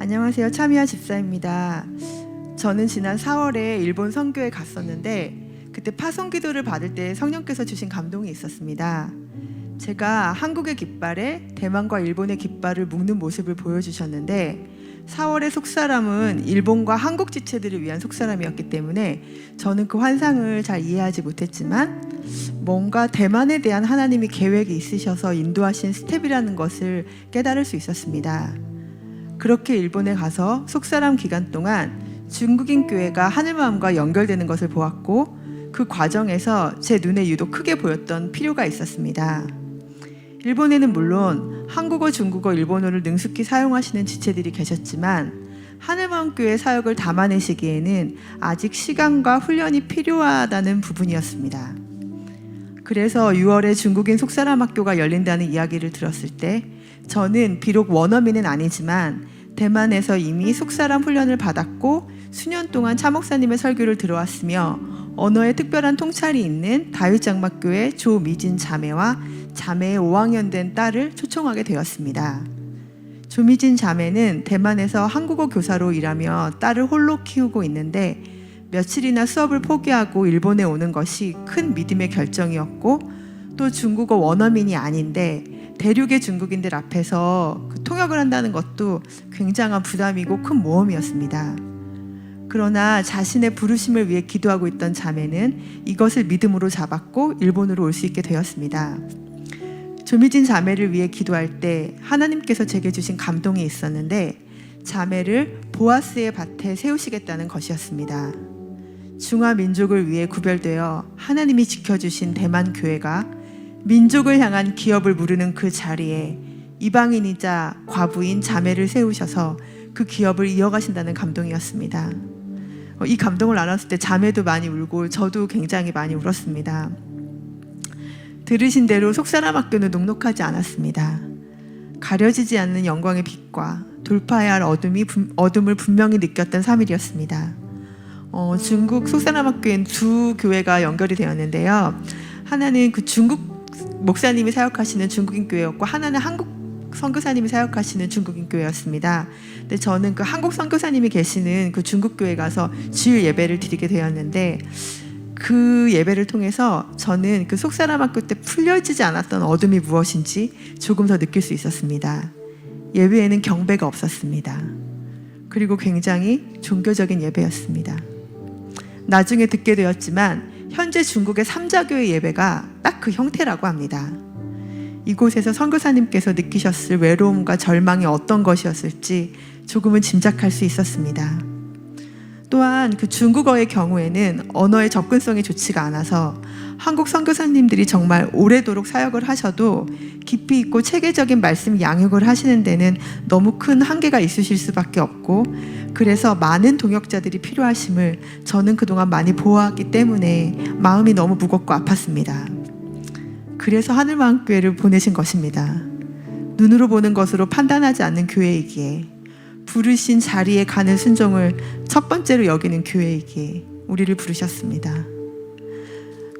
안녕하세요. 차미야 집사입니다. 저는 지난 4월에 일본 선교에 갔었는데 그때 파송 기도를 받을 때 성령께서 주신 감동이 있었습니다. 제가 한국의 깃발에 대만과 일본의 깃발을 묶는 모습을 보여주셨는데 4월의 속사람은 일본과 한국 지체들을 위한 속사람이었기 때문에 저는 그 환상을 잘 이해하지 못했지만 뭔가 대만에 대한 하나님이 계획이 있으셔서 인도하신 스텝이라는 것을 깨달을 수 있었습니다. 그렇게 일본에 가서 속사람 기간 동안 중국인 교회가 하늘마음과 연결되는 것을 보았고 그 과정에서 제 눈에 유독 크게 보였던 필요가 있었습니다. 일본에는 물론 한국어, 중국어, 일본어를 능숙히 사용하시는 지체들이 계셨지만 하늘마음교회 사역을 담아내시기에는 아직 시간과 훈련이 필요하다는 부분이었습니다. 그래서 6월에 중국인 속사람 학교가 열린다는 이야기를 들었을 때 저는 비록 원어민은 아니지만 대만에서 이미 속사람 훈련을 받았고 수년 동안 차목사님의 설교를 들어왔으며 언어에 특별한 통찰이 있는 다윗장막교회 조미진 자매와 자매의 5학년 된 딸을 초청하게 되었습니다. 조미진 자매는 대만에서 한국어 교사로 일하며 딸을 홀로 키우고 있는데 며칠이나 수업을 포기하고 일본에 오는 것이 큰 믿음의 결정이었고 또 중국어 원어민이 아닌데 대륙의 중국인들 앞에서 통역을 한다는 것도 굉장한 부담이고 큰 모험이었습니다. 그러나 자신의 부르심을 위해 기도하고 있던 자매는 이것을 믿음으로 잡았고 일본으로 올 수 있게 되었습니다. 조미진 자매를 위해 기도할 때 하나님께서 제게 주신 감동이 있었는데 자매를 보아스의 밭에 세우시겠다는 것이었습니다. 중화 민족을 위해 구별되어 하나님이 지켜주신 대만 교회가 민족을 향한 기업을 무르는 그 자리에 이방인이자 과부인 자매를 세우셔서 그 기업을 이어가신다는 감동이었습니다. 이 감동을 나눴을 때 자매도 많이 울고 저도 굉장히 많이 울었습니다. 들으신 대로 속사람 학교는 녹록하지 않았습니다. 가려지지 않는 영광의 빛과 돌파해야 할 어둠을 분명히 느꼈던 3일이었습니다. 중국 속사람 학교엔 두 교회가 연결이 되었는데요. 하나는 그 중국 목사님이 사역하시는 중국인 교회였고 하나는 한국 선교사님이 사역하시는 중국인 교회였습니다. 근데 저는 그 한국 선교사님이 계시는 그 중국 교회에 가서 주일 예배를 드리게 되었는데 그 예배를 통해서 저는 그 속사람 학교 때 풀려지지 않았던 어둠이 무엇인지 조금 더 느낄 수 있었습니다. 예배에는 경배가 없었습니다. 그리고 굉장히 종교적인 예배였습니다. 나중에 듣게 되었지만 현재 중국의 삼자교회 예배가 딱 그 형태라고 합니다. 이곳에서 선교사님께서 느끼셨을 외로움과 절망이 어떤 것이었을지 조금은 짐작할 수 있었습니다. 또한 그 중국어의 경우에는 언어의 접근성이 좋지가 않아서 한국 선교사님들이 정말 오래도록 사역을 하셔도 깊이 있고 체계적인 말씀 양육을 하시는 데는 너무 큰 한계가 있으실 수밖에 없고 그래서 많은 동역자들이 필요하심을 저는 그동안 많이 보아왔기 때문에 마음이 너무 무겁고 아팠습니다. 그래서 하늘마음교회를 보내신 것입니다. 눈으로 보는 것으로 판단하지 않는 교회이기에 부르신 자리에 가는 순종을 첫 번째로 여기는 교회이기에 우리를 부르셨습니다.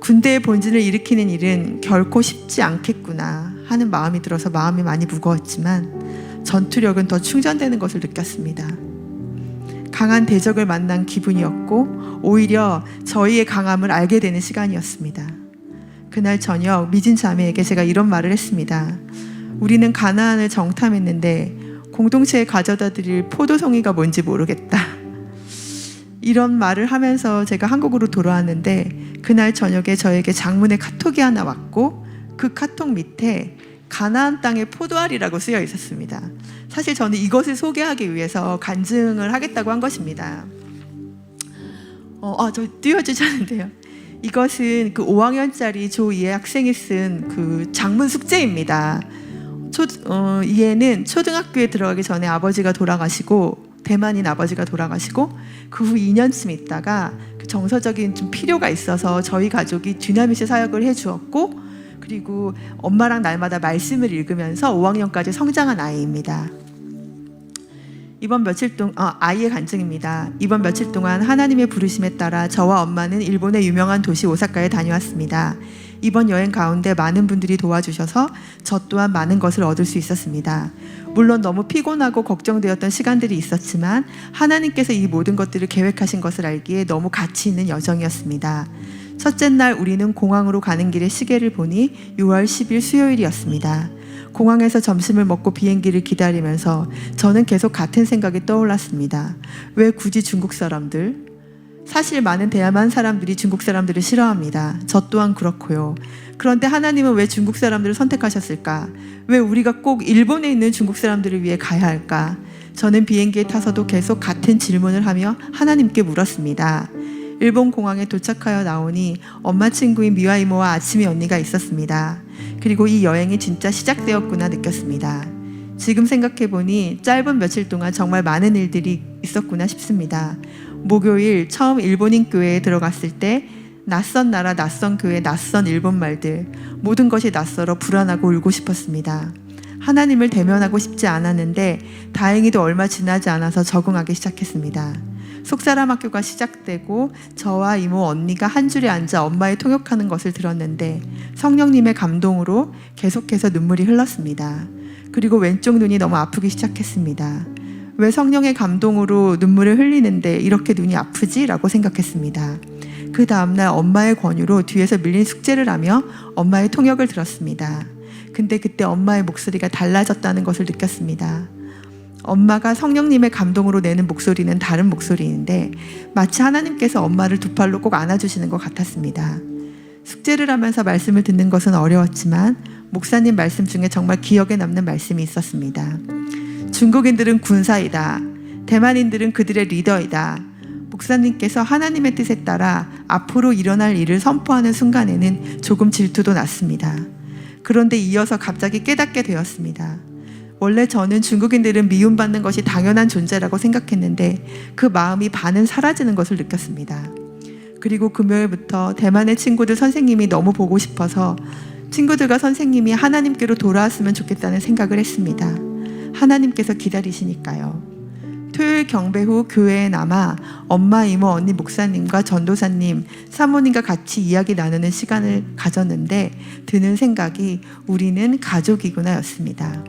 군대의 본진을 일으키는 일은 결코 쉽지 않겠구나 하는 마음이 들어서 마음이 많이 무거웠지만 전투력은 더 충전되는 것을 느꼈습니다. 강한 대적을 만난 기분이었고 오히려 저희의 강함을 알게 되는 시간이었습니다. 그날 저녁 미진 자매에게 제가 이런 말을 했습니다. 우리는 가나안을 정탐했는데 공동체에 가져다 드릴 포도송이가 뭔지 모르겠다. 이런 말을 하면서 제가 한국으로 돌아왔는데 그날 저녁에 저에게 장문의 카톡이 하나 왔고 그 카톡 밑에 가나안 땅의 포도알이라고 쓰여 있었습니다. 사실 저는 이것을 소개하기 위해서 간증을 하겠다고 한 것입니다. 저 띄워주셨는데요. 이것은 그 5학년짜리 조2의 학생이 쓴 그 장문 숙제입니다. 이해는 초등학교에 들어가기 전에 아버지가 돌아가시고 대만인 아버지가 돌아가시고 그 후 2년쯤 있다가 그 정서적인 좀 필요가 있어서 저희 가족이 dynamit의 사역을 해주었고 그리고 엄마랑 날마다 말씀을 읽으면서 5학년까지 성장한 아이입니다. 아이의 간증입니다. 이번 며칠 동안 하나님의 부르심에 따라 저와 엄마는 일본의 유명한 도시 오사카에 다녀왔습니다. 이번 여행 가운데 많은 분들이 도와주셔서 저 또한 많은 것을 얻을 수 있었습니다. 물론 너무 피곤하고 걱정되었던 시간들이 있었지만 하나님께서 이 모든 것들을 계획하신 것을 알기에 너무 가치 있는 여정이었습니다. 첫째 날 우리는 공항으로 가는 길에 시계를 보니 6월 10일 수요일이었습니다. 공항에서 점심을 먹고 비행기를 기다리면서 저는 계속 같은 생각이 떠올랐습니다. 왜 굳이 중국 사람들? 사실 많은 대만 사람들이 중국 사람들을 싫어합니다. 저 또한 그렇고요. 그런데 하나님은 왜 중국 사람들을 선택하셨을까? 왜 우리가 꼭 일본에 있는 중국 사람들을 위해 가야 할까? 저는 비행기에 타서도 계속 같은 질문을 하며 하나님께 물었습니다. 일본 공항에 도착하여 나오니 엄마 친구인 미화 이모와 아침이 언니가 있었습니다. 그리고 이 여행이 진짜 시작되었구나 느꼈습니다. 지금 생각해보니 짧은 며칠 동안 정말 많은 일들이 있었구나 싶습니다. 목요일 처음 일본인 교회에 들어갔을 때 낯선 나라, 낯선 교회, 낯선 일본 말들 모든 것이 낯설어 불안하고 울고 싶었습니다. 하나님을 대면하고 싶지 않았는데 다행히도 얼마 지나지 않아서 적응하기 시작했습니다. 속사람 학교가 시작되고 저와 이모 언니가 한 줄에 앉아 엄마의 통역하는 것을 들었는데 성령님의 감동으로 계속해서 눈물이 흘렀습니다. 그리고 왼쪽 눈이 너무 아프기 시작했습니다. 왜 성령의 감동으로 눈물을 흘리는데 이렇게 눈이 아프지? 라고 생각했습니다. 그 다음날 엄마의 권유로 뒤에서 밀린 숙제를 하며 엄마의 통역을 들었습니다. 근데 그때 엄마의 목소리가 달라졌다는 것을 느꼈습니다. 엄마가 성령님의 감동으로 내는 목소리는 다른 목소리인데 마치 하나님께서 엄마를 두 팔로 꼭 안아주시는 것 같았습니다. 숙제를 하면서 말씀을 듣는 것은 어려웠지만 목사님 말씀 중에 정말 기억에 남는 말씀이 있었습니다. 중국인들은 군사이다. 대만인들은 그들의 리더이다. 목사님께서 하나님의 뜻에 따라 앞으로 일어날 일을 선포하는 순간에는 조금 질투도 났습니다. 그런데 이어서 갑자기 깨닫게 되었습니다. 원래 저는 중국인들은 미움받는 것이 당연한 존재라고 생각했는데 그 마음이 반은 사라지는 것을 느꼈습니다. 그리고 금요일부터 대만의 친구들 선생님이 너무 보고 싶어서 친구들과 선생님이 하나님께로 돌아왔으면 좋겠다는 생각을 했습니다. 하나님께서 기다리시니까요. 토요일 경배 후 교회에 남아 엄마, 이모, 언니, 목사님과 전도사님, 사모님과 같이 이야기 나누는 시간을 가졌는데 드는 생각이 우리는 가족이구나 였습니다.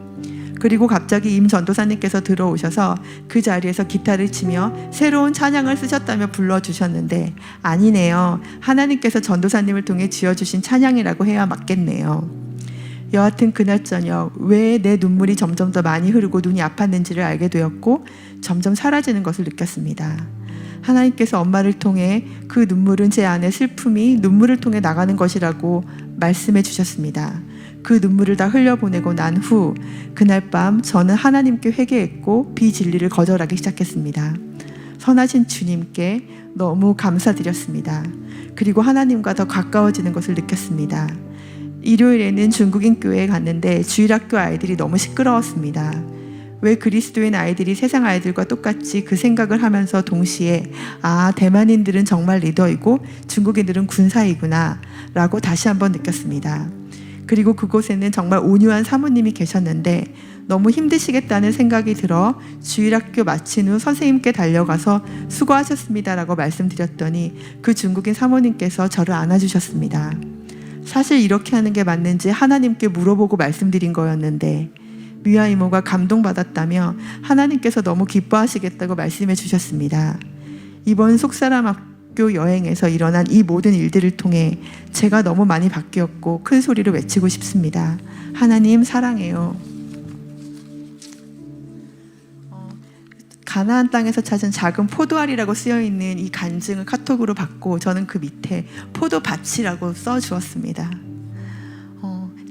그리고 갑자기 임 전도사님께서 들어오셔서 그 자리에서 기타를 치며 새로운 찬양을 쓰셨다며 불러주셨는데 아니네요. 하나님께서 전도사님을 통해 지어주신 찬양이라고 해야 맞겠네요. 여하튼 그날 저녁 왜 내 눈물이 점점 더 많이 흐르고 눈이 아팠는지를 알게 되었고 점점 사라지는 것을 느꼈습니다. 하나님께서 엄마를 통해 그 눈물은 제 안의 슬픔이 눈물을 통해 나가는 것이라고 말씀해 주셨습니다. 그 눈물을 다 흘려보내고 난 후 그날 밤 저는 하나님께 회개했고 비진리를 거절하기 시작했습니다. 선하신 주님께 너무 감사드렸습니다. 그리고 하나님과 더 가까워지는 것을 느꼈습니다. 일요일에는 중국인 교회에 갔는데 주일학교 아이들이 너무 시끄러웠습니다. 왜 그리스도인 아이들이 세상 아이들과 똑같이 그 생각을 하면서 동시에 아, 대만인들은 정말 리더이고 중국인들은 군사이구나 라고 다시 한번 느꼈습니다. 그리고 그곳에는 정말 온유한 사모님이 계셨는데 너무 힘드시겠다는 생각이 들어 주일학교 마친 후 선생님께 달려가서 수고하셨습니다라고 말씀드렸더니 그 중국인 사모님께서 저를 안아주셨습니다. 사실 이렇게 하는 게 맞는지 하나님께 물어보고 말씀드린 거였는데 미화 이모가 감동받았다며 하나님께서 너무 기뻐하시겠다고 말씀해 주셨습니다. 이번 속사람 학교 여행에서 일어난 이 모든 일들을 통해 제가 너무 많이 바뀌었고 큰 소리로 외치고 싶습니다. 하나님 사랑해요. 가나안 땅에서 찾은 작은 포도알이라고 쓰여있는 이 간증을 카톡으로 받고 저는 그 밑에 포도밭이라고 써주었습니다.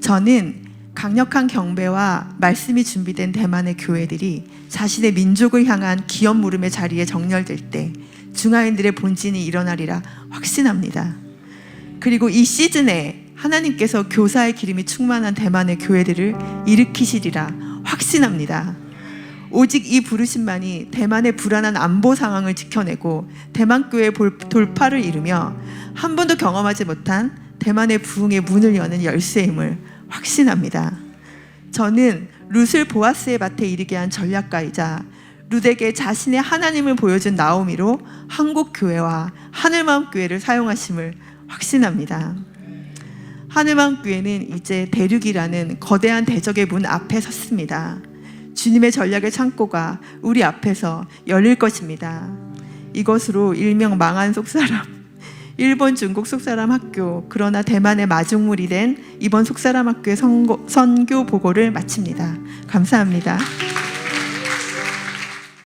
저는 강력한 경배와 말씀이 준비된 대만의 교회들이 자신의 민족을 향한 기업 물음의 자리에 정렬될 때 중화인들의 본진이 일어나리라 확신합니다. 그리고 이 시즌에 하나님께서 교사의 기름이 충만한 대만의 교회들을 일으키시리라 확신합니다. 오직 이 부르심만이 대만의 불안한 안보 상황을 지켜내고 대만 교회의 돌파를 이루며 한 번도 경험하지 못한 대만의 부흥의 문을 여는 열쇠임을 확신합니다. 저는 룻을 보아스의 밭에 이르게 한 전략가이자 룻에게 자신의 하나님을 보여준 나오미로 한국 교회와 하늘마음 교회를 사용하심을 확신합니다. 한음왕교회는 이제 대륙이라는 거대한 대적의 문 앞에 섰습니다. 주님의 전략의 창고가 우리 앞에서 열릴 것입니다. 이것으로 일명 망한 속사람, 일본 중국 속사람 학교, 그러나 대만의 마중물이 된 이번 속사람 학교의 선교 보고를 마칩니다. 감사합니다.